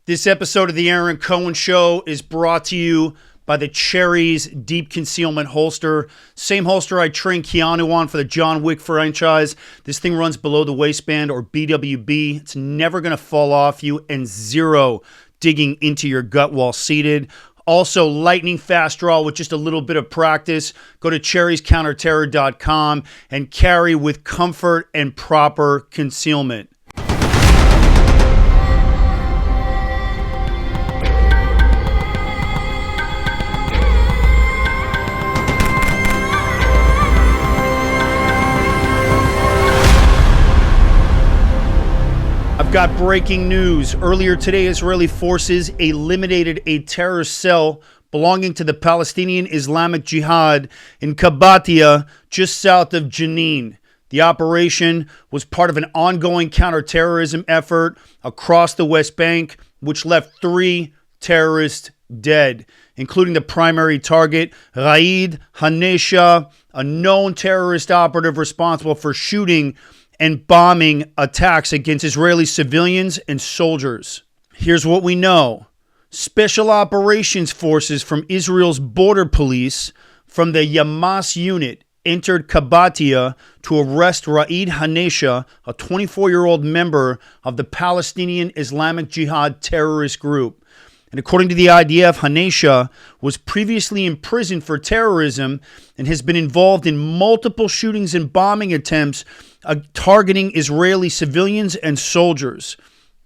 This episode of the Aaron Cohen Show is brought to you by the Cherries Deep Concealment Holster. Same holster I trained Keanu on for the John Wick franchise. This thing runs below the waistband, or BWB. It's never going to fall off you, and zero digging into your gut while seated. Also, lightning fast draw with just a little bit of practice. Go to cherriescounterterror.com and carry with comfort and proper concealment. I've got breaking news. Earlier today, Israeli forces eliminated a terrorist cell belonging to the Palestinian Islamic Jihad in Kabatia, just south of Jenin. The operation was part of an ongoing counterterrorism effort across the West Bank, which left 3 terrorists dead, including the primary target, Raed Hanesha, a known terrorist operative responsible for shooting and bombing attacks against Israeli civilians and soldiers. Here's what we know. Special operations forces from Israel's border police from the Yamas unit entered Kabatia to arrest Raed Hanesha, a 24-year-old member of the Palestinian Islamic Jihad terrorist group. And according to the IDF, Hanesha was previously imprisoned for terrorism and has been involved in multiple shootings and bombing attempts targeting Israeli civilians and soldiers.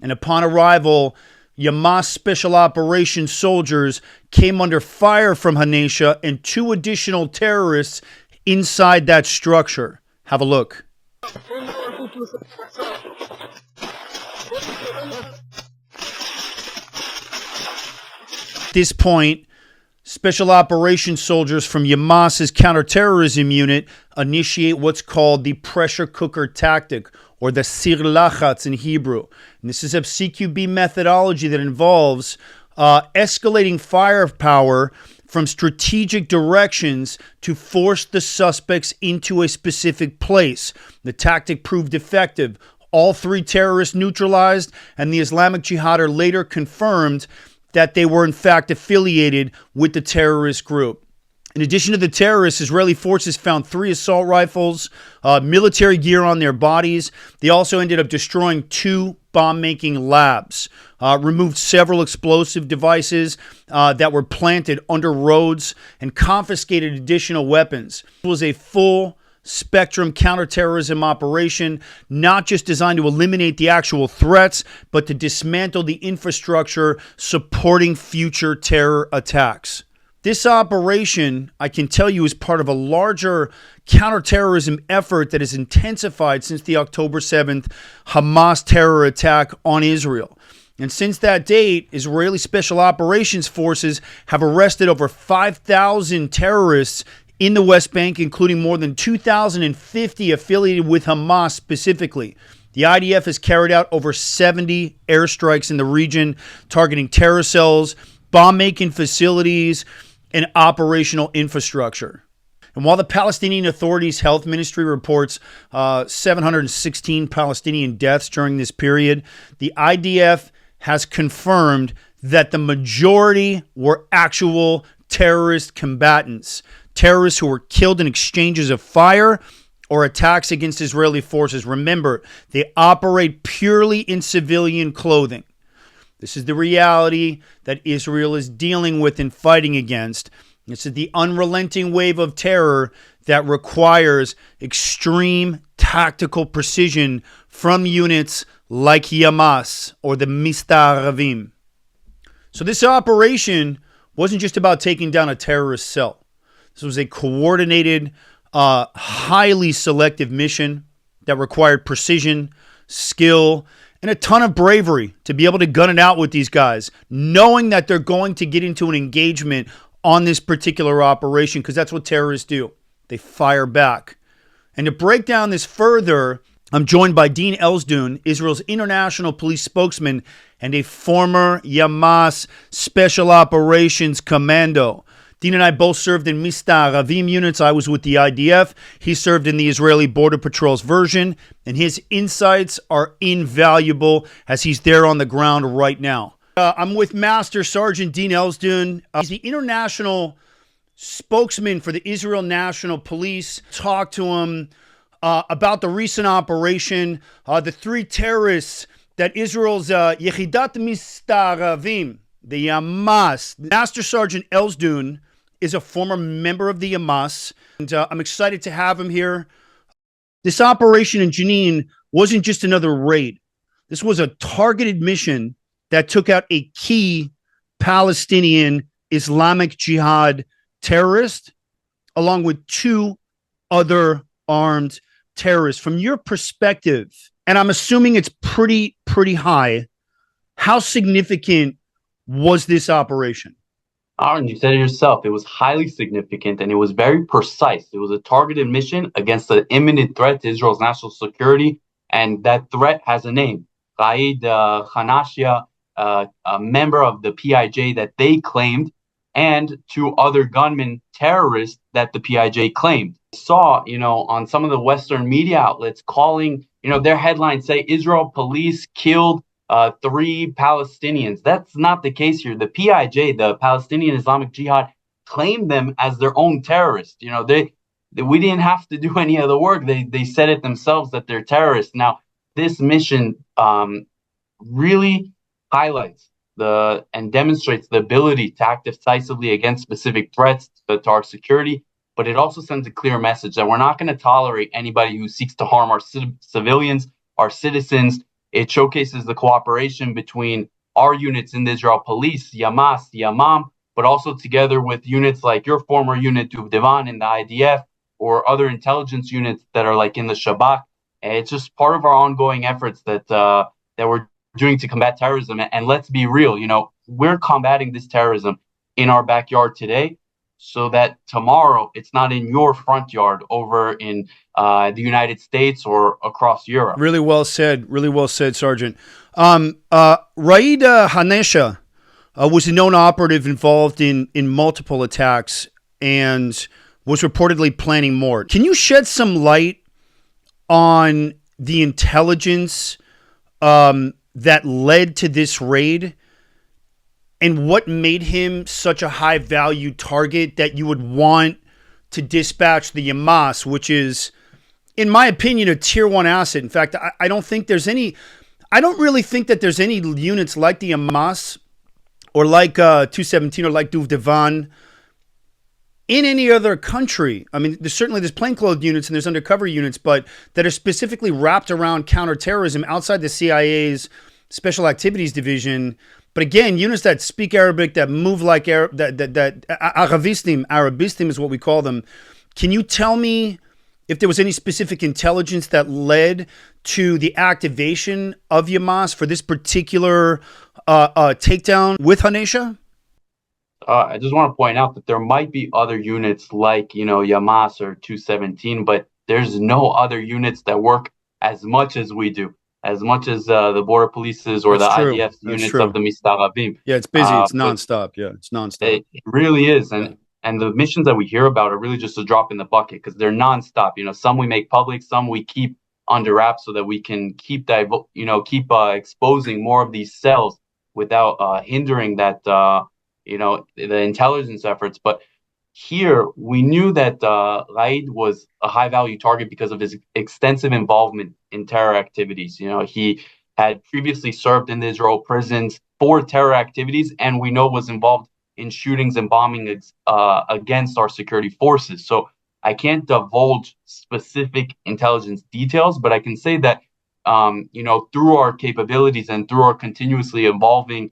And upon arrival, Yamas Special Operations soldiers came under fire from Hanesha and 2 additional terrorists inside that structure. Have a look. At this point, Special Operations soldiers from Yamas's counterterrorism unit initiate what's called the pressure cooker tactic, or the sir lachatz in Hebrew. And this is a CQB methodology that involves escalating firepower from strategic directions to force the suspects into a specific place. The tactic proved effective. All 3 terrorists neutralized, and the Islamic Jihad are later confirmed that they were in fact affiliated with the terrorist group. In addition to the terrorists, Israeli forces found 3 assault rifles, military gear on their bodies. They also ended up destroying 2 bomb-making labs, removed several explosive devices that were planted under roads, and confiscated additional weapons. It was a full spectrum counterterrorism operation, not just designed to eliminate the actual threats, but to dismantle the infrastructure supporting future terror attacks. This operation, I can tell you, is part of a larger counterterrorism effort that has intensified since the October 7th Hamas terror attack on Israel. And since that date, Israeli Special Operations forces have arrested over 5,000 terrorists in the West Bank, including more than 2,050 affiliated with Hamas specifically. The IDF has carried out over 70 airstrikes in the region, targeting terror cells, bomb-making facilities, and operational infrastructure. And while the Palestinian Authority's health ministry reports 716 Palestinian deaths during this period, the IDF has confirmed that the majority were actual terrorist combatants. Terrorists who were killed in exchanges of fire or attacks against Israeli forces. Remember, they operate purely in civilian clothing. This is the reality that Israel is dealing with and fighting against. This is the unrelenting wave of terror that requires extreme tactical precision from units like Yamas or the Mistaravim. So this operation wasn't just about taking down a terrorist cell. This was a coordinated, highly selective mission that required precision, skill, and a ton of bravery to be able to gun it out with these guys, knowing that they're going to get into an engagement on this particular operation, because that's what terrorists do. They fire back. And to break down this further, I'm joined by Dean Elsdunne, Israel's international police spokesman and a former Yamas Special Operations Commando. Dean and I both served in Mistaravim units. I was with the IDF. He served in the Israeli Border Patrol's version, and his insights are invaluable as he's there on the ground right now. I'm with Master Sergeant Dean Elsdunne. He's the international spokesman for the Israel National Police. Talked to him about the recent operation, the three terrorists that Israel's Yechidat Mistaravim, the Yamas. Master Sergeant Elsdunne is a former member of the Yamas, and I'm excited to have him here. This operation in Janine wasn't just another raid. This was a targeted mission that took out a key Palestinian Islamic Jihad terrorist, along with two other armed terrorists. From your perspective, and I'm assuming it's pretty high, how significant was this operation? Aaron, you said it yourself. It was highly significant and it was very precise. It was a targeted mission against an imminent threat to Israel's national security, and that threat has a name. Raid Hanashia, a member of the PIJ that they claimed, and two other gunmen terrorists that the PIJ claimed. Saw, on some of the Western media outlets calling, their headlines say Israel police killed three Palestinians. That's not the case here. The PIJ, the Palestinian Islamic Jihad, claimed them as their own terrorists. We didn't have to do any of the work. They said it themselves that they're terrorists. Now, this mission really highlights and demonstrates the ability to act decisively against specific threats to our security, but it also sends a clear message that we're not going to tolerate anybody who seeks to harm our civilians, our citizens. It showcases the cooperation between our units in the Israel police, Yamas, Yamam, but also together with units like your former unit, Duvdevan, in the IDF, or other intelligence units that are like in the Shabak. And it's just part of our ongoing efforts that we're doing to combat terrorism. And let's be real, we're combating this terrorism in our backyard today, so that tomorrow it's not in your front yard over in the United States or across Europe. Really well said, Sergeant. Raid Hanesha was a known operative involved in multiple attacks and was reportedly planning more. Can you shed some light on the intelligence that led to this raid, and what made him such a high-value target that you would want to dispatch the Yamas, which is, in my opinion, a tier 1 asset? In fact, I don't really think that there's any units like the Yamas or like 217 or like Duvdevan in any other country. I mean, there's plainclothes units and there's undercover units, but that are specifically wrapped around counterterrorism outside the CIA's Special Activities Division. But again, units that speak Arabic, that move like Arab, that Arabistim is what we call them. Can you tell me if there was any specific intelligence that led to the activation of Yamas for this particular takedown with Hanesha? I just want to point out that there might be other units like, Yamas or 217, but there's no other units that work as much as we do, as much as the border polices or the IDF units of the Mistaravim. Yeah, it's busy. It's nonstop. Yeah, it's nonstop. It really is. And the missions that we hear about are really just a drop in the bucket because they're nonstop. Some we make public, some we keep under wraps so that we can keep exposing more of these cells without hindering that the intelligence efforts. But here we knew that Raid was a high value target because of his extensive involvement in terror activities. He had previously served in the Israel prisons for terror activities, and we know was involved in shootings and bombing against our security forces. So I can't divulge specific intelligence details, but I can say that through our capabilities and through our continuously evolving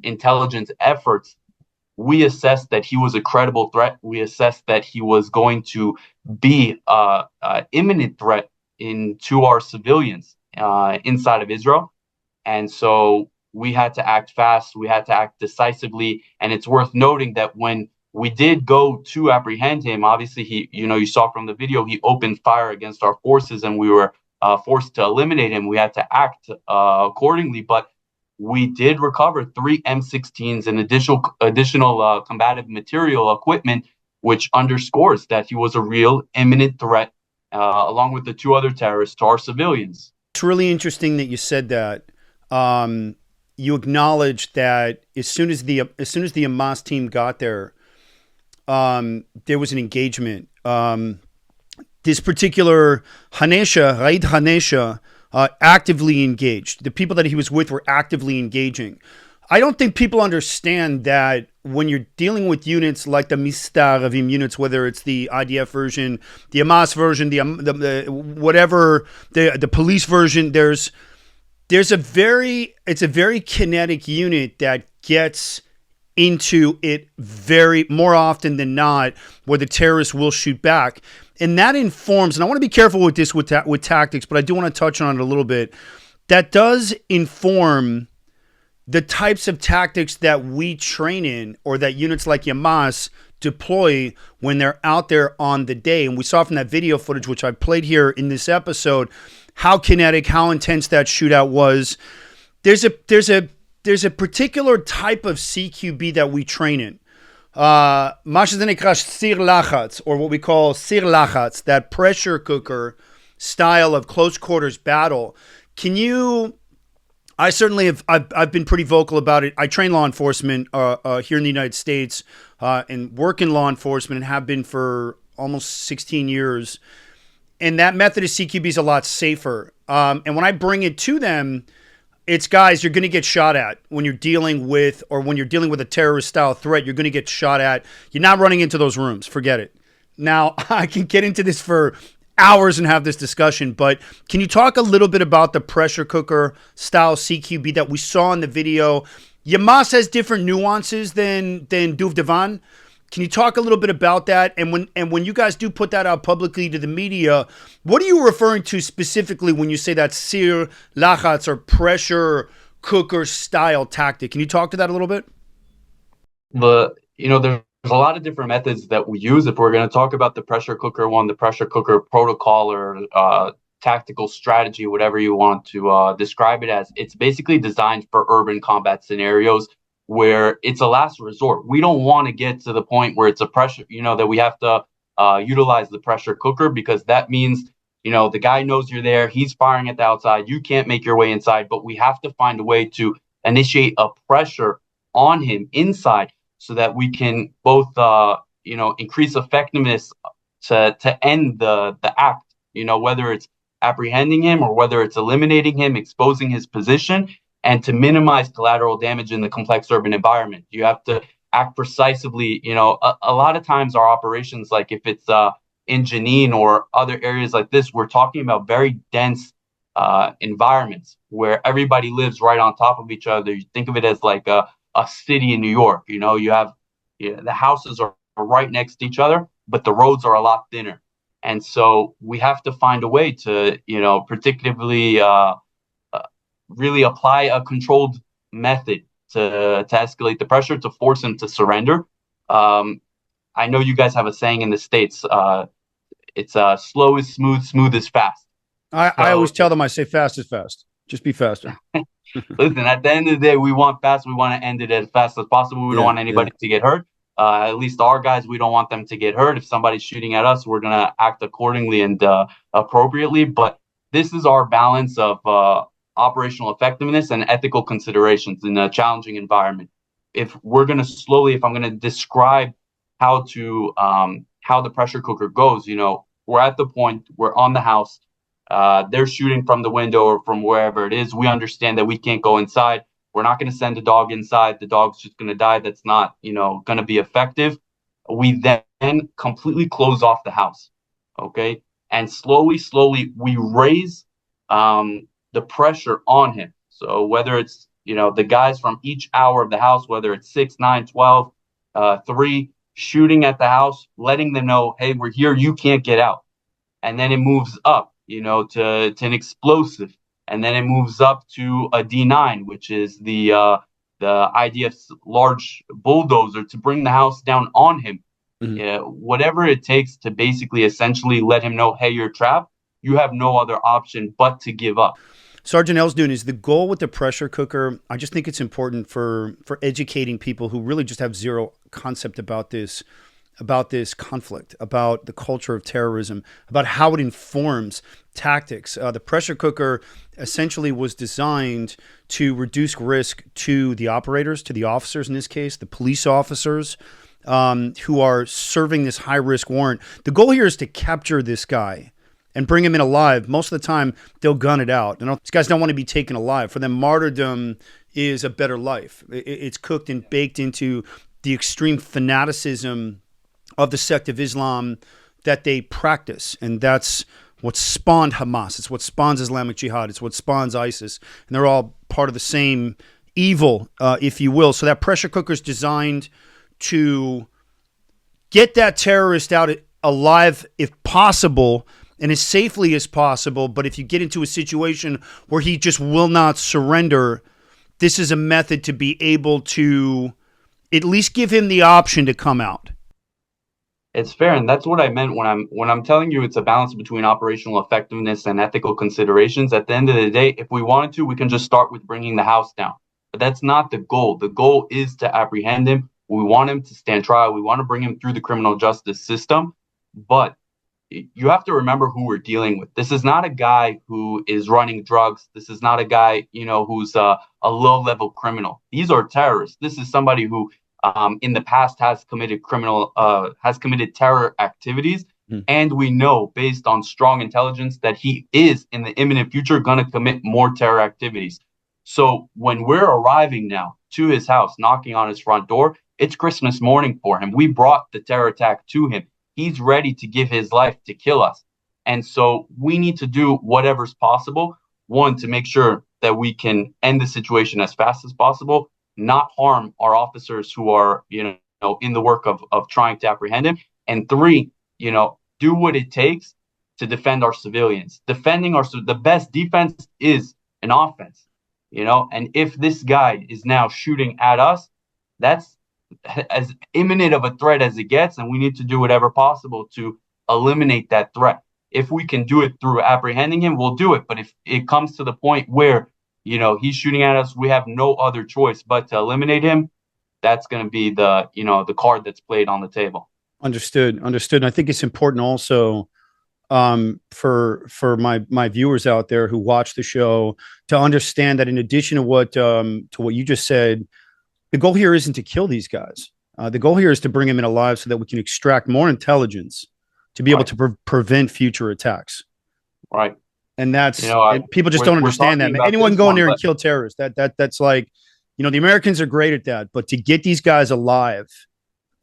intelligence efforts, we assessed that he was a credible threat. We assessed that he was going to be an imminent threat to our civilians inside of Israel. And so we had to act fast. We had to act decisively. And it's worth noting that when we did go to apprehend him, obviously you saw from the video, he opened fire against our forces and we were forced to eliminate him. We had to act accordingly, but we did recover 3 M16s and additional combative material equipment, which underscores that he was a real imminent threat, along with the 2 other terrorists, to our civilians. It's really interesting that you said that. you acknowledged that as soon as the Yamas team got there, there was an engagement. This particular Raid Hanesha, actively engaged. The people that he was with were actively engaging. I don't think people understand that when you're dealing with units like the Mistaravim units, whether it's the IDF version, the Yamas version, the whatever, the police version, it's a very kinetic unit that gets into it very more often than not, where the terrorists will shoot back. And that informs, and I want to be careful with this with tactics, but I do want to touch on it a little bit. That does inform the types of tactics that we train in, or that units like Yamas deploy when they're out there on the day. And we saw from that video footage, which I played here in this episode, how kinetic, how intense that shootout was. There's a particular type of CQB that we train in. Sir Lachatz, or what we call Sir Lachatz, that pressure cooker style of close quarters battle. I certainly have, I've been pretty vocal about it. I train law enforcement here in the United States and work in law enforcement and have been for almost 16 years. And that method of CQB is a lot safer. And when I bring it to them, it's, guys, you're going to get shot at when you're dealing with a terrorist style threat. You're going to get shot at. You're not running into those rooms. Forget it. Now, I can get into this for hours and have this discussion, but can you talk a little bit about the pressure cooker style CQB that we saw in the video? Yamas has different nuances than Duvdevan. Can you talk a little bit about that? And when you guys do put that out publicly to the media, what are you referring to specifically when you say that Sir Lachatz or pressure cooker style tactic? Can you talk to that a little bit? There's a lot of different methods that we use. If we're going to talk about the pressure cooker one, the pressure cooker protocol or tactical strategy, whatever you want to describe it as, it's basically designed for urban combat scenarios where it's a last resort. We don't want to get to the point where it's a pressure, that we have to utilize the pressure cooker, because that means, the guy knows you're there. He's firing at the outside. You can't make your way inside, but we have to find a way to initiate a pressure on him inside so that we can both, increase effectiveness to end the act, whether it's apprehending him or whether it's eliminating him, exposing his position, and to minimize collateral damage in the complex urban environment. You have to act precisely. A lot of times our operations, like if it's in Janine or other areas like this, we're talking about very dense environments where everybody lives right on top of each other. You think of it as like a city in New York. You have the houses are right next to each other, but the roads are a lot thinner. And so we have to find a way to, particularly really apply a controlled method to escalate the pressure, to force him to surrender. I know you guys have a saying in the States, it's slow is smooth, smooth is fast. I always tell them, I say fast is fast. Just be faster. Listen, at the end of the day, we want fast. We want to end it as fast as possible. We don't want anybody to get hurt. At least our guys, we don't want them to get hurt. If somebody's shooting at us, we're going to act accordingly and appropriately. But this is our balance of operational effectiveness and ethical considerations in a challenging environment. If I'm going to describe how the pressure cooker goes, we're at the point, we're on the house, they're shooting from the window or from wherever it is. We understand that we can't go inside. We're not going to send a dog inside. The dog's just going to die. That's not, going to be effective. We then completely close off the house. Okay. And slowly, we raise, the pressure on him. So whether it's, the guys from each hour of the house, whether it's 6, 9, 12, 3, shooting at the house, letting them know, hey, we're here, you can't get out. And then it moves up, to an explosive. And then it moves up to a D9, which is the IDF's large bulldozer, to bring the house down on him. Mm-hmm. Whatever it takes to basically essentially let him know, hey, you're trapped. You have no other option but to give up. Sergeant Elsdunne, is the goal with the pressure cooker, I just think it's important for educating people who really just have zero concept about this. about this conflict, about the culture of terrorism, about how it informs tactics. The pressure cooker essentially was designed to reduce risk to the operators, to the officers in this case, the police officers who are serving this high-risk warrant. The goal here is to capture this guy and bring him in alive. Most of the time, they'll gun it out. These guys don't want to be taken alive. For them, martyrdom is a better life. It's cooked and baked into the extreme fanaticism of the sect of Islam that they practice. And that's what spawned Hamas. It's what spawns Islamic Jihad. It's what spawns ISIS. And they're all part of the same evil, if you will. So that pressure cooker is designed to get that terrorist out alive if possible and as safely as possible. But if you get into a situation where he just will not surrender, this is a method to be able to at least give him the option to come out. It's fair, and that's what I meant when I'm telling you it's a balance between operational effectiveness and ethical considerations. At the end of the day, if we wanted to, we can just start with bringing the house down. But that's not the goal. The goal is to apprehend him. We want him to stand trial. We want to bring him through the criminal justice system. But you have to remember who we're dealing with. This is not a guy who is running drugs. This is not a guy, who's a low-level criminal. These are terrorists. This is somebody who in the past has committed terror activities. And we know based on strong intelligence that he is in the imminent future going to commit more terror activities. So when we're arriving now to his house, knocking on his front door, it's Christmas morning for him. We brought the terror attack to him. He's ready to give his life to kill us. And so we need to do whatever's possible. One, to make sure that we can end the situation as fast as possible, not harm our officers who are, in the work of trying to apprehend him. And three, do what it takes to defend our civilians. The best defense is an offense, and if this guy is now shooting at us, that's as imminent of a threat as it gets. And we need to do whatever possible to eliminate that threat. If we can do it through apprehending him, we'll do it. But if it comes to the point where he's shooting at us, we have no other choice but to eliminate him. That's going to be the card that's played on the table. Understood. And I think it's important also for my viewers out there who watch the show to understand that in addition to what you just said, the goal here isn't to kill these guys. The goal here is to bring them in alive so that we can extract more intelligence to be able to prevent future attacks. Right. And that's people just don't understand that. Anyone go in there and kill terrorists. That's like, the Americans are great at that, but to get these guys alive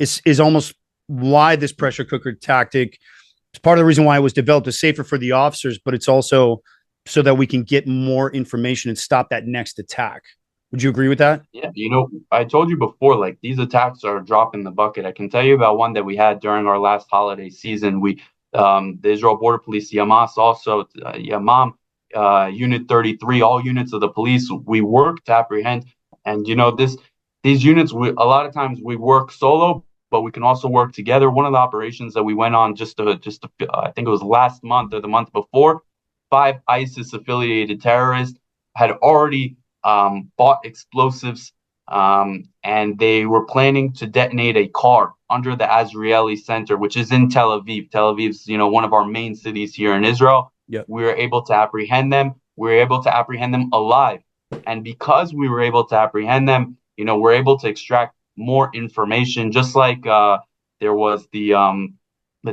is almost why this pressure cooker tactic is part of the reason why it was developed. Is safer for the officers, but it's also so that we can get more information and stop that next attack. Would you agree with that? Yeah, I told you before, like these attacks are a drop in the bucket. I can tell you about one that we had during our last holiday season. The Israel Border Police, Yamas, also Yamam, Unit 33, all units of the police, we work to apprehend. And these units, a lot of times we work solo, but we can also work together. One of the operations that we went on I think it was last month or the month before, 5 ISIS affiliated terrorists had already bought explosives, and they were planning to detonate a car under the Azrieli Center, which is in Tel Aviv. Tel Aviv's, one of our main cities here in Israel. Yep. We were able to apprehend them. We were able to apprehend them alive. And because we were able to apprehend them, we're able to extract more information, just like there was the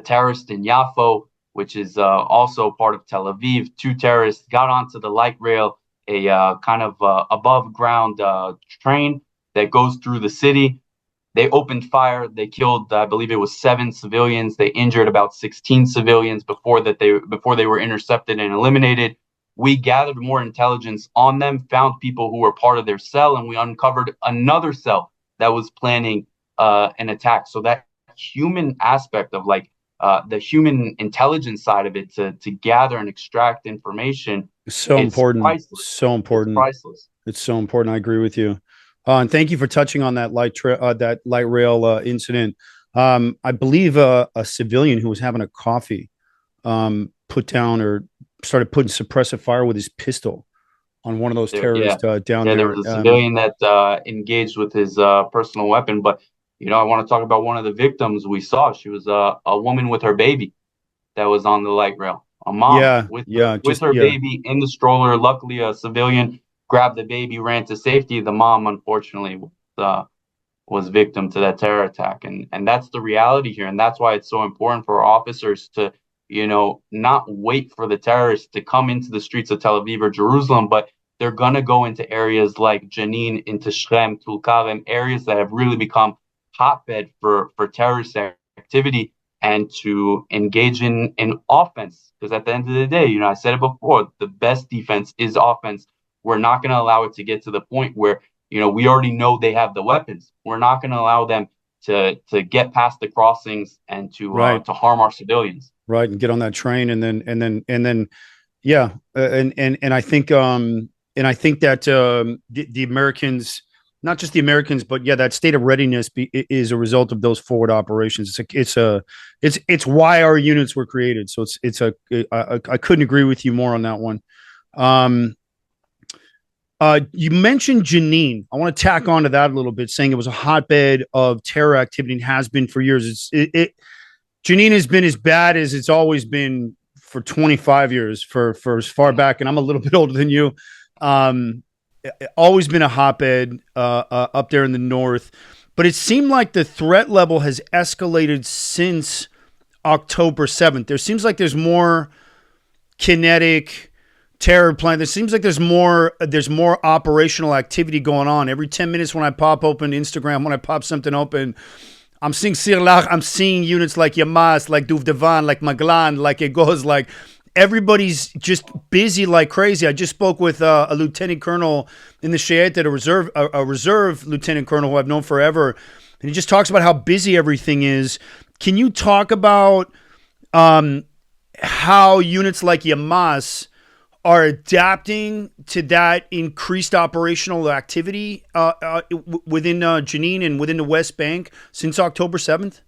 terrorist in Yafo, which is also part of Tel Aviv. 2 terrorists got onto the light rail, a kind of above ground train that goes through the city. They opened fire. They killed, I believe it was 7 civilians. They injured about 16 civilians before they were intercepted and eliminated. We gathered more intelligence on them, found people who were part of their cell, and we uncovered another cell that was planning an attack. So that human aspect of the human intelligence side of it to gather and extract information. So important. Priceless. So important. It's priceless. It's so important. I agree with you. And thank you for touching on that that light rail incident. I believe a civilian who was having a coffee put down or started putting suppressive fire with his pistol on one of those terrorists down there. There was a civilian that engaged with his personal weapon. But I want to talk about one of the victims we saw. She was a woman with her baby that was on the light rail. A mom Yeah, yeah, with just her yeah. baby in the stroller. Luckily, a civilian grabbed the baby, ran to safety. The mom, unfortunately, was victim to that terror attack, and that's the reality here, and that's why it's so important for our officers to, not wait for the terrorists to come into the streets of Tel Aviv or Jerusalem, but they're gonna go into areas like Jenin, into Shrem, Tulkarem, areas that have really become hotbed for terrorist activity, and to engage in offense. Because at the end of the day, I said it before, the best defense is offense. We're not going to allow it to get to the point where, we already know they have the weapons. We're not going to allow them to get past the crossings and Right, to harm our civilians. right, and get on that train, and then, yeah, and I think that the Americans, not just the Americans, but yeah, that state of readiness is a result of those forward operations. It's why our units were created. So I couldn't agree with you more on that one. Um, you mentioned Janine. I want to tack on to that a little bit, saying it was a hotbed of terror activity and has been for years. Janine has been as bad as it's always been for 25 years, for as far back, and I'm a little bit older than you. Um, Always been a hotbed up there in the north, but it seemed like the threat level has escalated since October 7th. There seems like there's more kinetic terror plan. There seems like there's more operational activity going on. Every 10 minutes when I pop open Instagram, when I pop something open, I'm seeing Sirlach, I'm seeing units like Yamas, like Duvdevan, like Maglan, like it goes, like everybody's just busy like crazy. I just spoke with a lieutenant colonel in the Shayet, a reserve lieutenant colonel who I've known forever, and he just talks about how busy everything is. Can you talk about how units like Yamas are adapting to that increased operational activity within Janine and within the West Bank since October 7th?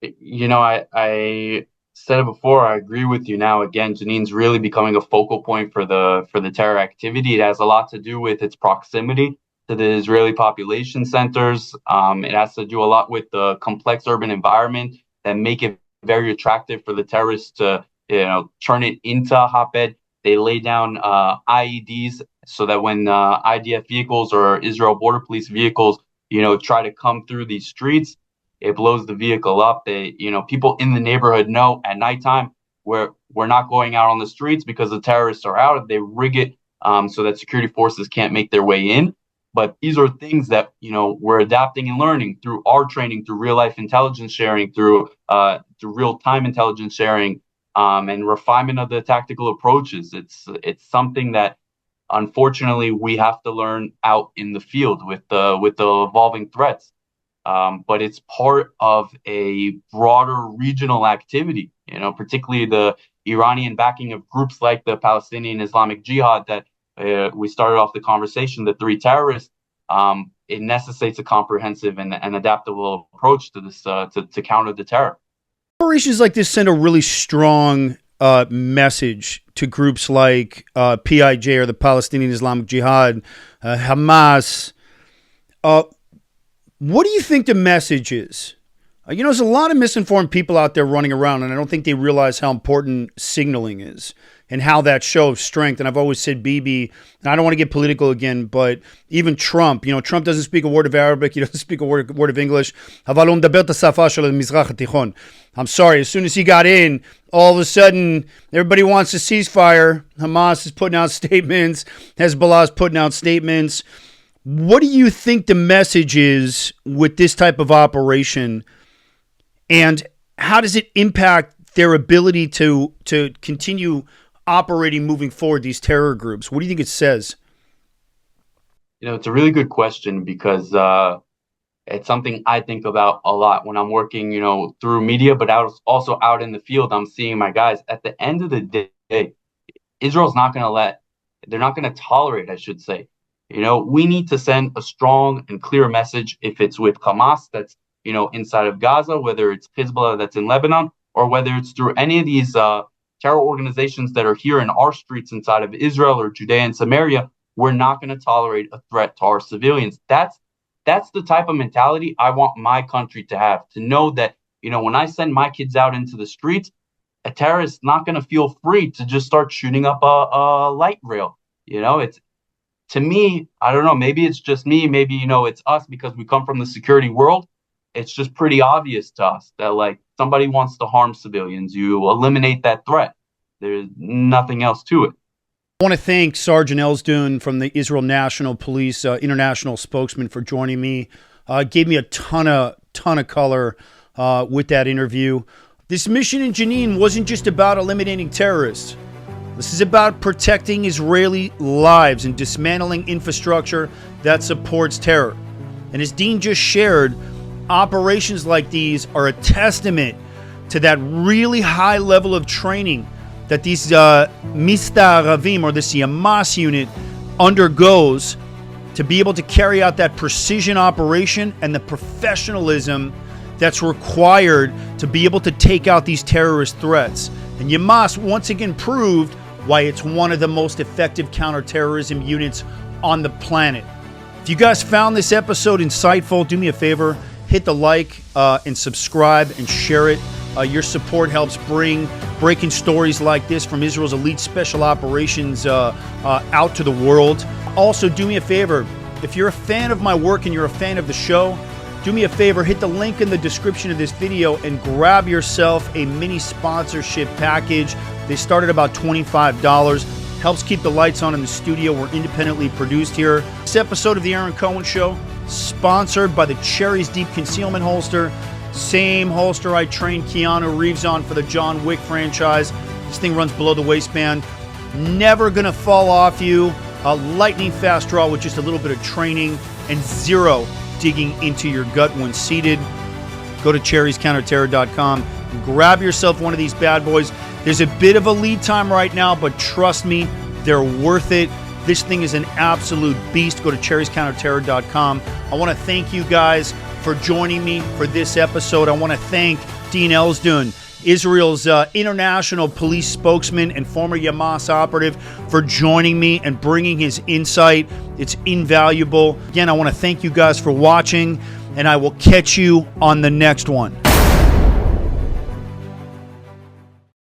I said it before. I agree with you now. Again, Janine's really becoming a focal point for the terror activity. It has a lot to do with its proximity to the Israeli population centers. It has to do a lot with the complex urban environment that make it very attractive for the terrorists to, turn it into a hotbed. They lay down IEDs so that when IDF vehicles or Israel Border Police vehicles, try to come through these streets, it blows the vehicle up. People in the neighborhood know at nighttime we're not going out on the streets because the terrorists are out. They rig it so that security forces can't make their way in. But these are things that we're adapting and learning through our training, through real life intelligence sharing, through real time intelligence sharing, and refinement of the tactical approaches. It's something that unfortunately we have to learn out in the field with the evolving threats. But it's part of a broader regional activity, particularly the Iranian backing of groups like the Palestinian Islamic Jihad that we started off the conversation, the three terrorists. It necessitates a comprehensive and adaptable approach to this to counter the terror. Operations like this send a really strong message to groups like PIJ or the Palestinian Islamic Jihad, Hamas. What do you think the message is? There's a lot of misinformed people out there running around, and I don't think they realize how important signaling is and how that shows strength. And I've always said Bibi, and I don't want to get political again, but even Trump, Trump doesn't speak a word of Arabic. He doesn't speak a word of English. I'm sorry. As soon as he got in, all of a sudden, everybody wants a ceasefire. Hamas is putting out statements. Hezbollah is putting out statements. What do you think the message is with this type of operation, and how does it impact their ability to continue operating moving forward, these terror groups? What do you think it says? It's a really good question because it's something I think about a lot when I'm working, through media, but also out in the field. I'm seeing my guys. At the end of the day, Israel's not going to they're not going to tolerate, I should say. We need to send a strong and clear message if it's with Hamas that's, inside of Gaza, whether it's Hezbollah that's in Lebanon, or whether it's through any of these terror organizations that are here in our streets inside of Israel or Judea and Samaria. We're not going to tolerate a threat to our civilians. That's That's the type of mentality I want my country to have, to know that, when I send my kids out into the streets, a terrorist is not going to feel free to just start shooting up a light rail. It's, to me, I don't know, maybe it's just me, maybe, it's us because we come from the security world. It's just pretty obvious to us that, like, somebody wants to harm civilians, you eliminate that threat. There's nothing else to it. I want to thank Sergeant Elsdunne from the Israel National Police international spokesman for joining me. Gave me a ton of color with that interview. This mission in Jenin wasn't just about eliminating terrorists. This is about protecting Israeli lives and dismantling infrastructure that supports terror. And as Dean just shared, operations like these are a testament to that really high level of training that these Mistaravim, or this Yamas unit, undergoes to be able to carry out that precision operation and the professionalism that's required to be able to take out these terrorist threats. And Yamas once again proved why it's one of the most effective counterterrorism units on the planet. If you guys found this episode insightful, do me a favor, hit the like and subscribe and share it. Your support helps bring breaking stories like this from Israel's elite special operations out to the world. Also, do me a favor, if you're a fan of my work and you're a fan of the show, do me a favor, hit the link in the description of this video and grab yourself a mini sponsorship package. They start at about $25. Helps keep the lights on in the studio. We're independently produced here. This episode of the Aaron Cohen Show, sponsored by the Cherry's Deep Concealment Holster. Same holster I trained Keanu Reeves on for the John Wick franchise. This thing runs below the waistband. Never gonna fall off you. A lightning fast draw with just a little bit of training and zero digging into your gut when seated. Go to cherriescounterterror.com and grab yourself one of these bad boys. There's a bit of a lead time right now, but trust me, they're worth it. This thing is an absolute beast. Go to cherriescounterterror.com. I want to thank you guys for joining me for this episode. I want to thank Dean Elsdunne, Israel's international police spokesman and former Yamas operative, for joining me and bringing his insight. It's invaluable. Again, I want to thank you guys for watching, and I will catch you on the next one.